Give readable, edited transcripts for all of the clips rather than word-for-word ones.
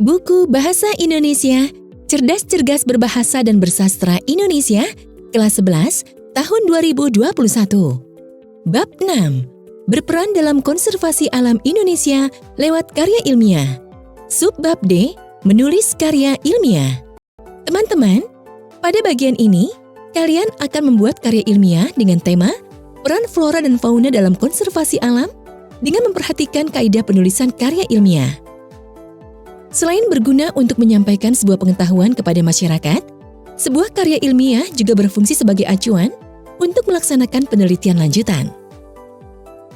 Buku Bahasa Indonesia, Cerdas-Cergas Berbahasa dan Bersastra Indonesia, kelas 11, tahun 2021. Bab 6, berperan dalam konservasi alam Indonesia lewat karya ilmiah. Subbab D, menulis karya ilmiah. Teman-teman, pada bagian ini, kalian akan membuat karya ilmiah dengan tema peran flora dan fauna dalam konservasi alam dengan memperhatikan kaidah penulisan karya ilmiah. Selain berguna untuk menyampaikan sebuah pengetahuan kepada masyarakat, sebuah karya ilmiah juga berfungsi sebagai acuan untuk melaksanakan penelitian lanjutan.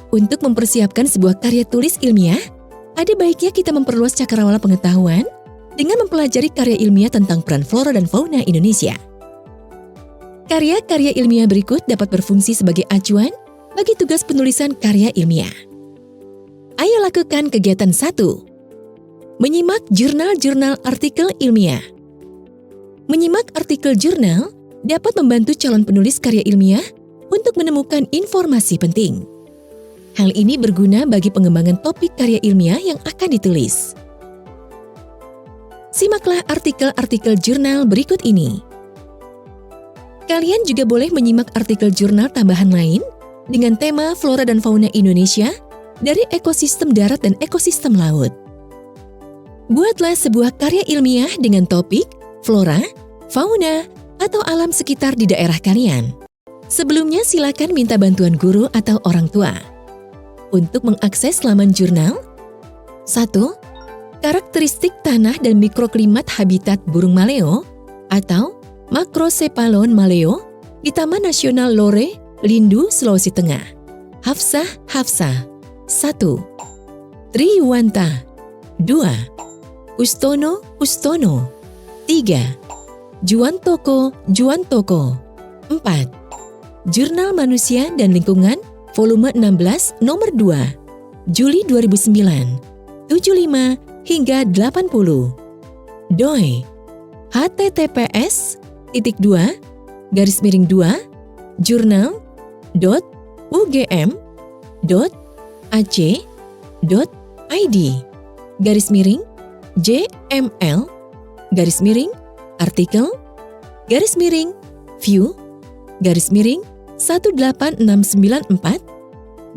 Untuk mempersiapkan sebuah karya tulis ilmiah, ada baiknya kita memperluas cakrawala pengetahuan dengan mempelajari karya ilmiah tentang peran flora dan fauna Indonesia. Karya-karya ilmiah berikut dapat berfungsi sebagai acuan bagi tugas penulisan karya ilmiah. Ayo lakukan kegiatan 1. Menyimak jurnal-jurnal artikel ilmiah. Menyimak artikel jurnal dapat membantu calon penulis karya ilmiah untuk menemukan informasi penting. Hal ini berguna bagi pengembangan topik karya ilmiah yang akan ditulis. Simaklah artikel-artikel jurnal berikut ini. Kalian juga boleh menyimak artikel jurnal tambahan lain dengan tema flora dan fauna Indonesia dari ekosistem darat dan ekosistem laut. Buatlah sebuah karya ilmiah dengan topik flora, fauna, atau alam sekitar di daerah kalian. Sebelumnya silakan minta bantuan guru atau orang tua. Untuk mengakses laman jurnal, 1. Karakteristik tanah dan mikroklimat habitat burung maleo atau Macrocephalon maleo di Taman Nasional Lore, Lindu, Sulawesi Tengah. Hafsah 1. Triwanta 2. Ustono 3. Juantoko 4. Jurnal Manusia dan Lingkungan volume 16 nomor 2 Juli 2009 75 hingga 80. DOI https://jurnal.ugm.ac.id JML artikel view 18694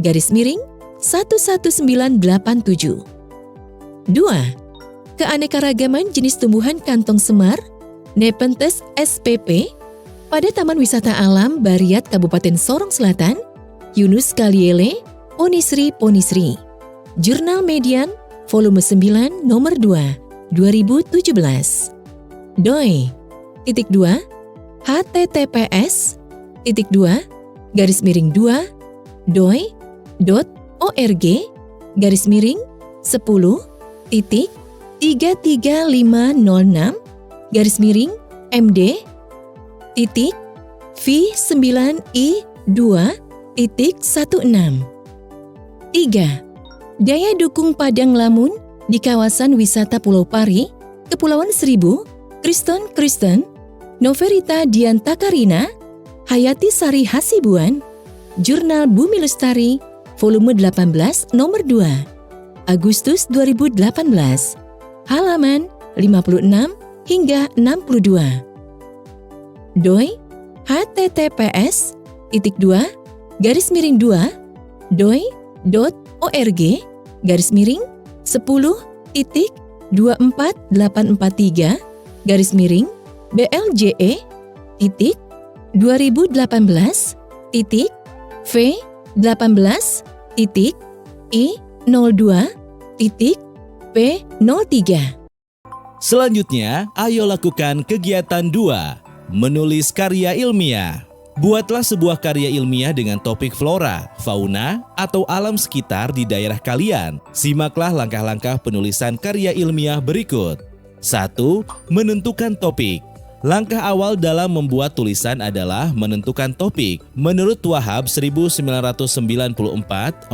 11987. 2. Keanekaragaman jenis tumbuhan kantong semar Nepenthes spp pada Taman Wisata Alam Bariat Kabupaten Sorong Selatan, Yunus Kaliele, Ponisri. Jurnal Median volume 9 nomor 2 2017. DOI .doi.org/10.33506/miring.V9I2.16. 3. Daya dukung Padang Lamun di kawasan wisata Pulau Pari, Kepulauan Seribu, Kristen, Noverita Diantakarina, Hayati Sari Hasibuan, Jurnal Bumi Lestari, volume 18 nomor 2, Agustus 2018, halaman 56 hingga 62. DOI https://doi.org/miring10.1482-2018-I02.P03. Selanjutnya, ayo lakukan kegiatan 2, menulis karya ilmiah. Buatlah sebuah karya ilmiah dengan topik flora, fauna, atau alam sekitar di daerah kalian. Simaklah langkah-langkah penulisan karya ilmiah berikut. 1. Menentukan topik. Langkah awal dalam membuat tulisan adalah menentukan topik. Menurut Wahab 1994,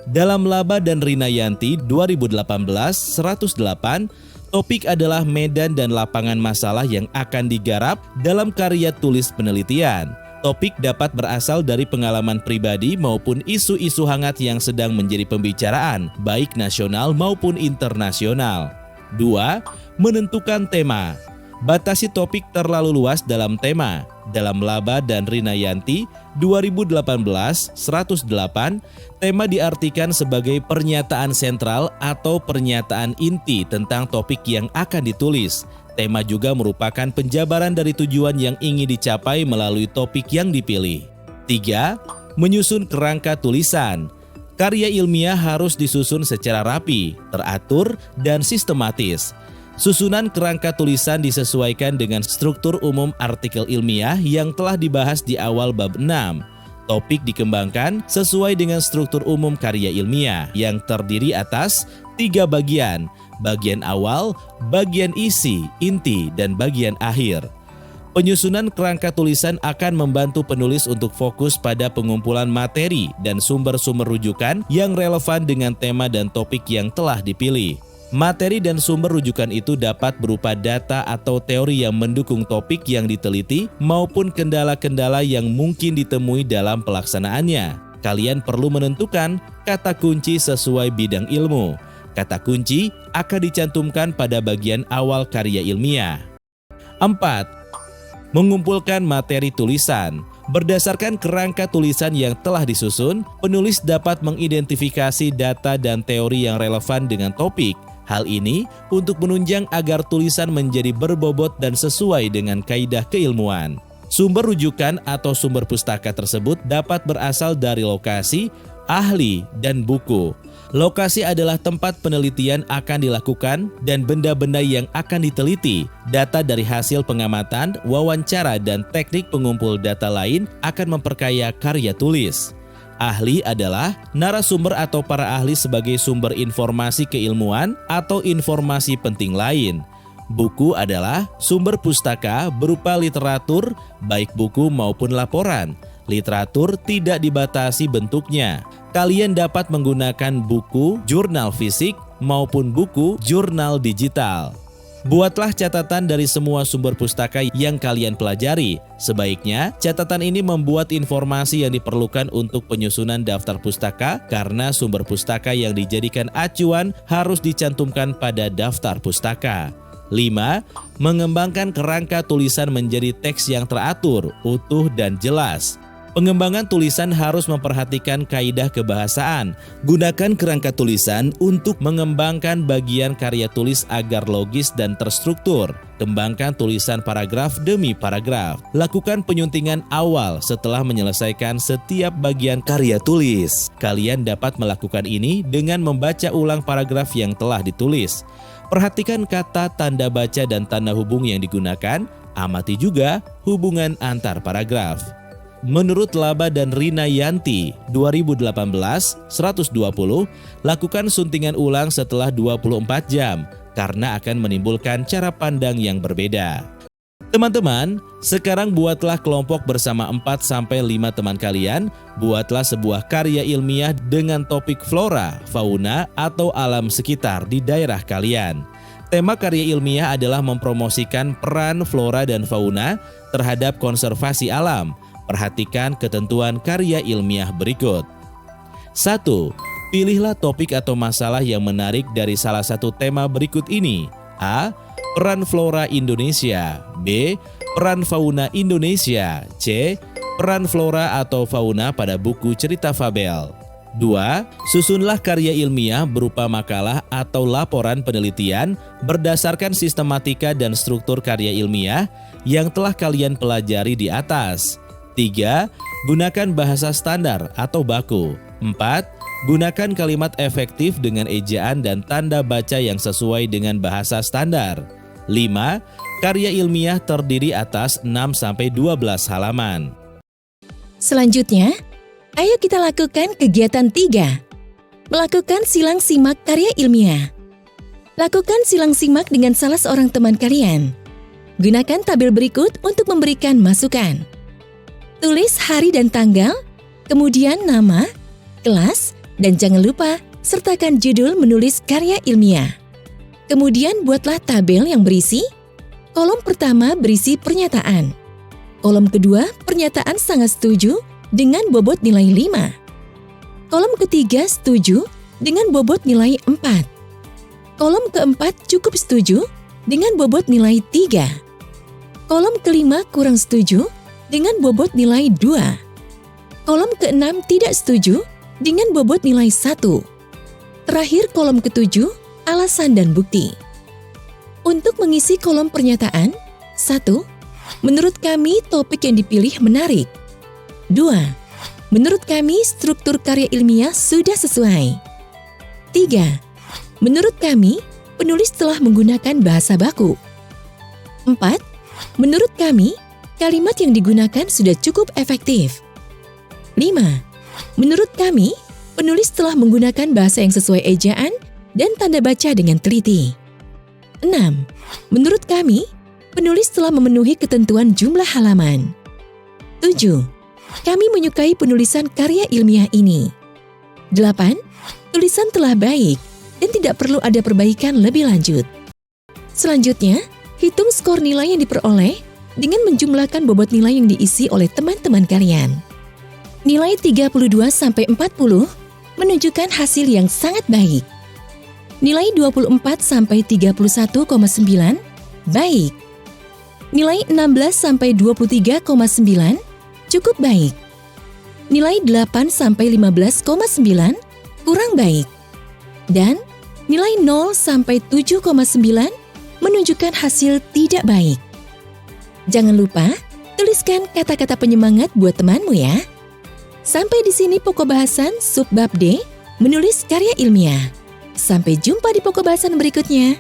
dalam Laba dan Rinayanti 2018-108, topik adalah medan dan lapangan masalah yang akan digarap dalam karya tulis penelitian. Topik dapat berasal dari pengalaman pribadi maupun isu-isu hangat yang sedang menjadi pembicaraan, baik nasional maupun internasional. 2. Menentukan tema. Batasi topik terlalu luas dalam tema. Dalam Laba dan Rinayanti 2018-108, tema diartikan sebagai pernyataan sentral atau pernyataan inti tentang topik yang akan ditulis. Tema juga merupakan penjabaran dari tujuan yang ingin dicapai melalui topik yang dipilih. 3. Menyusun kerangka tulisan. Karya ilmiah harus disusun secara rapi, teratur, dan sistematis. Susunan kerangka tulisan disesuaikan dengan struktur umum artikel ilmiah yang telah dibahas di awal bab 6. Topik dikembangkan sesuai dengan struktur umum karya ilmiah yang terdiri atas 3 bagian. Bagian awal, bagian isi, inti, dan bagian akhir. Penyusunan kerangka tulisan akan membantu penulis untuk fokus pada pengumpulan materi dan sumber-sumber rujukan yang relevan dengan tema dan topik yang telah dipilih. Materi dan sumber rujukan itu dapat berupa data atau teori yang mendukung topik yang diteliti maupun kendala-kendala yang mungkin ditemui dalam pelaksanaannya. Kalian perlu menentukan kata kunci sesuai bidang ilmu. Kata kunci akan dicantumkan pada bagian awal karya ilmiah. 4. Mengumpulkan materi tulisan. Berdasarkan kerangka tulisan yang telah disusun, penulis dapat mengidentifikasi data dan teori yang relevan dengan topik. Hal ini untuk menunjang agar tulisan menjadi berbobot dan sesuai dengan kaidah keilmuan. Sumber rujukan atau sumber pustaka tersebut dapat berasal dari lokasi, ahli, dan buku. Lokasi adalah tempat penelitian akan dilakukan dan benda-benda yang akan diteliti. Data dari hasil pengamatan, wawancara, dan teknik pengumpul data lain akan memperkaya karya tulis. Ahli adalah narasumber atau para ahli sebagai sumber informasi keilmuan atau informasi penting lain. Buku adalah sumber pustaka berupa literatur, baik buku maupun laporan. Literatur tidak dibatasi bentuknya. Kalian dapat menggunakan buku, jurnal fisik, maupun buku, jurnal digital. Buatlah catatan dari semua sumber pustaka yang kalian pelajari. Sebaiknya, catatan ini membuat informasi yang diperlukan untuk penyusunan daftar pustaka karena sumber pustaka yang dijadikan acuan harus dicantumkan pada daftar pustaka. 5. Mengembangkan kerangka tulisan menjadi teks yang teratur, utuh, dan jelas. Pengembangan tulisan harus memperhatikan kaidah kebahasaan. Gunakan kerangka tulisan untuk mengembangkan bagian karya tulis agar logis dan terstruktur. Kembangkan tulisan paragraf demi paragraf. Lakukan penyuntingan awal setelah menyelesaikan setiap bagian karya tulis. Kalian dapat melakukan ini dengan membaca ulang paragraf yang telah ditulis. Perhatikan kata, tanda baca, dan tanda hubung yang digunakan. Amati juga hubungan antar paragraf. Menurut Laba dan Rinayanti 2018-120, lakukan suntingan ulang setelah 24 jam karena akan menimbulkan cara pandang yang berbeda. Teman-teman, sekarang buatlah kelompok bersama 4-5 teman kalian. Buatlah sebuah karya ilmiah dengan topik flora, fauna, atau alam sekitar di daerah kalian. Tema karya ilmiah adalah mempromosikan peran flora dan fauna terhadap konservasi alam. Perhatikan ketentuan karya ilmiah berikut. 1. Pilihlah topik atau masalah yang menarik dari salah satu tema berikut ini. A. Peran flora Indonesia. B. Peran fauna Indonesia. C. Peran flora atau fauna pada buku cerita fabel. 2. Susunlah karya ilmiah berupa makalah atau laporan penelitian berdasarkan sistematika dan struktur karya ilmiah yang telah kalian pelajari di atas. 3. Gunakan bahasa standar atau baku. 4. Gunakan kalimat efektif dengan ejaan dan tanda baca yang sesuai dengan bahasa standar. 5. Karya ilmiah terdiri atas 6-12 halaman. Selanjutnya, ayo kita lakukan kegiatan 3. Melakukan silang simak karya ilmiah. Lakukan silang simak dengan salah seorang teman kalian. Gunakan tabel berikut untuk memberikan masukan. Tulis hari dan tanggal, kemudian nama, kelas, dan jangan lupa sertakan judul menulis karya ilmiah. Kemudian buatlah tabel yang berisi: kolom pertama berisi pernyataan, kolom kedua pernyataan sangat setuju dengan bobot nilai 5, kolom ketiga setuju dengan bobot nilai 4, Kolom keempat cukup setuju dengan bobot nilai 3. Kolom kelima kurang setuju dengan bobot nilai 2. Kolom keenam tidak setuju dengan bobot nilai 1. Terakhir kolom ketujuh, alasan dan bukti. Untuk mengisi kolom pernyataan, 1. Menurut kami topik yang dipilih menarik. 2. Menurut kami struktur karya ilmiah sudah sesuai. 3. Menurut kami, penulis telah menggunakan bahasa baku. 4. Menurut kami, kalimat yang digunakan sudah cukup efektif. 5. Menurut kami, penulis telah menggunakan bahasa yang sesuai ejaan dan tanda baca dengan teliti. 6. Menurut kami, penulis telah memenuhi ketentuan jumlah halaman. 7. Kami menyukai penulisan karya ilmiah ini. 8. Tulisan telah baik dan tidak perlu ada perbaikan lebih lanjut. Selanjutnya, hitung skor nilai yang diperoleh dengan menjumlahkan bobot nilai yang diisi oleh teman-teman kalian. Nilai 32-40 menunjukkan hasil yang sangat baik. Nilai 24-31,9 baik. Nilai 16-23,9 cukup baik. Nilai 8-15,9 kurang baik. Dan nilai 0-7,9 menunjukkan hasil tidak baik. Jangan lupa tuliskan kata-kata penyemangat buat temanmu ya. Sampai di sini pokok bahasan subbab D, menulis karya ilmiah. Sampai jumpa di pokok bahasan berikutnya.